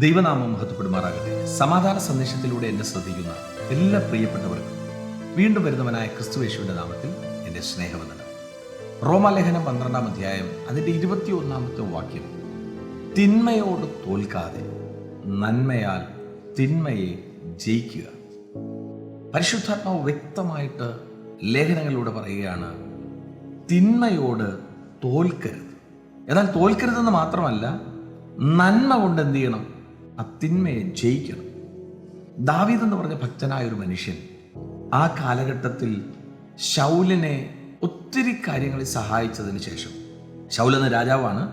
ദൈവനാമം മഹത്വപ്പെടുമാറാകട്ടെ. സമാധാന സന്ദേശത്തിലൂടെ എന്നെ ശ്രദ്ധിക്കുന്ന എല്ലാ പ്രിയപ്പെട്ടവർക്കും വീണ്ടും വരുന്നവനായ ക്രിസ്തുയേശുവിന്റെ നാമത്തിൽ എൻ്റെ സ്നേഹവന്ദനം. റോമാലേഖനം 12-ാം അധ്യായം അതിൻ്റെ 21-ാമത്തെ വാക്യം, തിന്മയോട് തോൽക്കാതെ നന്മയാൽ തിന്മയെ ജയിക്കുക. പരിശുദ്ധാത്മാവ് വ്യക്തമായിട്ട് ലേഖനങ്ങളിലൂടെ പറയുകയാണ്, തിന്മയോട് തോൽക്കരുത്. എന്നാൽ തോൽക്കരുതെന്ന് മാത്രമല്ല, നന്മ കൊണ്ട് എന്ത് ചെയ്യണം? ആ തിന്മയെ ജയിക്കണം. ദാവീദ് എന്ന് പറഞ്ഞ ഭക്തനായ ഒരു മനുഷ്യൻ ആ കാലഘട്ടത്തിൽ ശൗലിനെ ഒത്തിരി കാര്യങ്ങളിൽ സഹായിച്ചതിന് ശേഷം, ശൗൽ എന്ന രാജാവാണ്,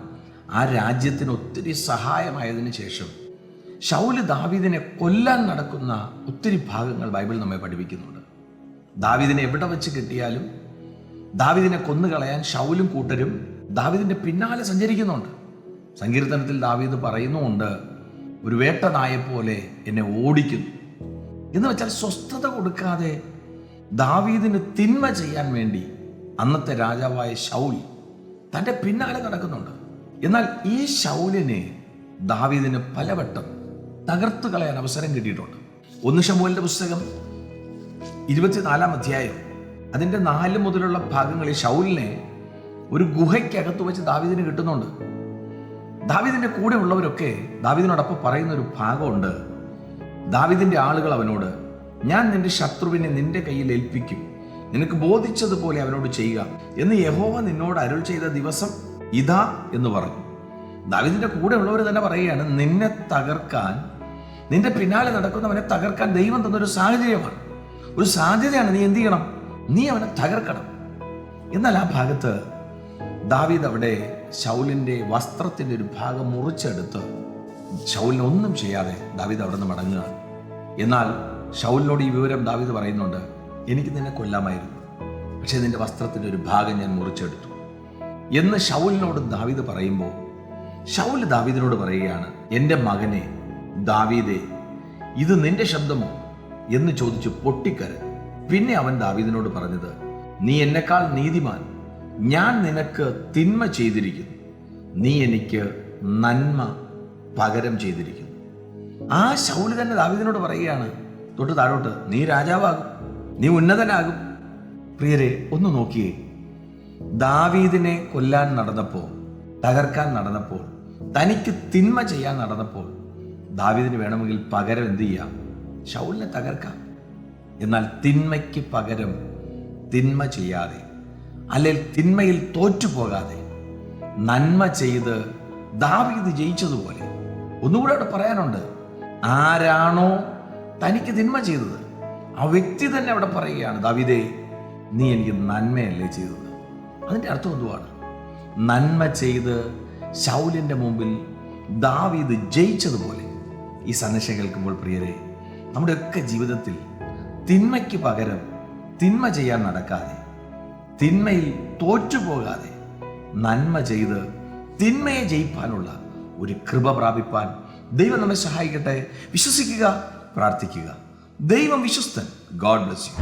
ആ രാജ്യത്തിന് ഒത്തിരി സഹായമായതിനു ശേഷം ശൗല് ദാവീദിനെ കൊല്ലാൻ നടക്കുന്ന ഒത്തിരി ഭാഗങ്ങൾ ബൈബിൾ നമ്മെ പഠിപ്പിക്കുന്നുണ്ട്. ദാവീദിനെ എവിടെ വെച്ച് കിട്ടിയാലും ദാവീദിനെ കൊന്നുകളയാൻ ശൗലും കൂട്ടരും ദാവീദിന്റെ പിന്നാലെ സഞ്ചരിക്കുന്നുണ്ട്. സങ്കീർത്തനത്തിൽ ദാവീദ് പറയുന്നുമുണ്ട്, ഒരു വേട്ടനായെപ്പോലെ എന്നെ ഓടിക്കുന്നു എന്ന് വെച്ചാൽ സ്വസ്ഥത കൊടുക്കാതെ ദാവീദിന് തിന്മ ചെയ്യാൻ വേണ്ടി അന്നത്തെ രാജാവായ ശൗൽ തൻ്റെ പിന്നാലെ നടക്കുന്നുണ്ട്. എന്നാൽ ഈ ശൗലിനെ ദാവീദിന് പലവട്ടം തകർത്തു കളയാൻ അവസരം കിട്ടിയിട്ടുണ്ട്. 1 ശമൂവേലിന്റെ പുസ്തകം 24-ാം അധ്യായം അതിൻ്റെ 4 മുതലുള്ള ഭാഗങ്ങളിൽ ശൗലിനെ ഒരു ഗുഹയ്ക്കകത്ത് വെച്ച് ദാവീദിന് കിട്ടുന്നുണ്ട്. ദാവീദിന്റെ കൂടെ ഉള്ളവരൊക്കെ ദാവീദിനോടൊപ്പം പറയുന്ന ഒരു ഭാഗമുണ്ട്. ദാവീദിന്റെ ആളുകൾ അവനോട്, ഞാൻ നിന്റെ ശത്രുവിനെ നിന്റെ കയ്യിൽ ഏൽപ്പിക്കും, നിനക്ക് ബോധിച്ചതുപോലെ അവനോട് ചെയ്യുക എന്ന് യഹോവ നിന്നോട് അരുൾ ചെയ്ത ദിവസം ഇതാ എന്ന് പറഞ്ഞു. ദാവീദിന്റെ കൂടെ ഉള്ളവർ തന്നെ പറയുകയാണ്, നിന്നെ തകർക്കാൻ, നിന്റെ പിന്നാലെ നടക്കുന്നവനെ തകർക്കാൻ ദൈവം തന്നൊരു സാഹചര്യമാണ്, ഒരു സാധ്യതയാണ്. നീ എന്ത് ചെയ്യണം? നീ അവനെ തകർക്കണം. എന്നാൽ ആ ഭാഗത്ത് ദാവീദ് അവിടെ ശൗലിന്റെ വസ്ത്രത്തിന്റെ ഒരു ഭാഗം മുറിച്ചെടുത്ത് ശൗലിനെ ഒന്നും ചെയ്യാതെ ദാവീദ് അവിടെ നിന്ന് മടങ്ങുക. എന്നാൽ ശൗലിനോട് ഈ വിവരം ദാവീദ് പറയുന്നുണ്ട്, എനിക്ക് നിന്നെ കൊല്ലാമായിരുന്നു, പക്ഷേ നിന്റെ വസ്ത്രത്തിന്റെ ഒരു ഭാഗം ഞാൻ മുറിച്ചെടുത്തു എന്ന് ശൗലിനോട് ദാവീദ് പറയുമ്പോൾ ശൗൽ ദാവീദിനോട് പറയുകയാണ്, എൻ്റെ മകനെ ദാവീദേ, ഇത് നിന്റെ ശബ്ദമോ എന്ന് ചോദിച്ചു പൊട്ടിക്കരഞ്ഞു. പിന്നെ അവൻ ദാവീദിനോട് പറഞ്ഞത്, നീ എന്നെക്കാൾ നീതിമാൻ, ഞാൻ നിനക്ക് തിന്മ ചെയ്തിരിക്കുന്നു, നീ എനിക്ക് നന്മ പകരം ചെയ്തിരിക്കുന്നു. ആ ശൗല് തന്നെ ദാവീദിനോട് പറയുകയാണ് തൊട്ട് താഴോട്ട്, നീ രാജാവാകും, നീ ഉന്നതനാകും. പ്രിയരെ, ഒന്ന് നോക്കിയേ, ദാവീദിനെ കൊല്ലാൻ നടന്നപ്പോൾ, തകർക്കാൻ നടന്നപ്പോൾ, തനിക്ക് തിന്മ ചെയ്യാൻ നടന്നപ്പോൾ ദാവീദിന് വേണമെങ്കിൽ പകരം എന്ത് ചെയ്യാം? ശൗലിനെ തകർക്കാം. എന്നാൽ തിന്മയ്ക്ക് പകരം തിന്മ ചെയ്യാതെ, അല്ലെങ്കിൽ തിന്മയിൽ തോറ്റുപോകാതെ നന്മ ചെയ്ത് ദാവീദ് ജയിച്ചതുപോലെ, ഒന്നുകൂടെ അവിടെ പറയാനുണ്ട്, ആരാണോ തനിക്ക് തിന്മ ചെയ്തത് ആ വ്യക്തി തന്നെ അവിടെ പറയുകയാണ്, ദാവീദേ, നീ എനിക്ക് നന്മയല്ലേ ചെയ്തത്. അതിൻ്റെ അർത്ഥം എന്തുവാണ്? നന്മ ചെയ്ത് ശൗലിൻ്റെ മുമ്പിൽ ദാവീദ് ജയിച്ചതുപോലെ. ഈ സന്ദേശം കേൾക്കുമ്പോൾ പ്രിയരെ, നമ്മുടെയൊക്കെ ജീവിതത്തിൽ തിന്മയ്ക്ക് പകരം തിന്മ ചെയ്യാൻ നടക്കാതെ, തിന്മയിൽ തോറ്റുപോകാതെ നന്മ ചെയ്ത് തിന്മയെ ജയിപ്പാനുള്ള ഒരു കൃപ പ്രാപിപ്പാൻ ദൈവം നമ്മെ സഹായിക്കട്ടെ. വിശ്വസിക്കുക, പ്രാർത്ഥിക്കുക. ദൈവം വിശ്വസ്തൻ. God bless U.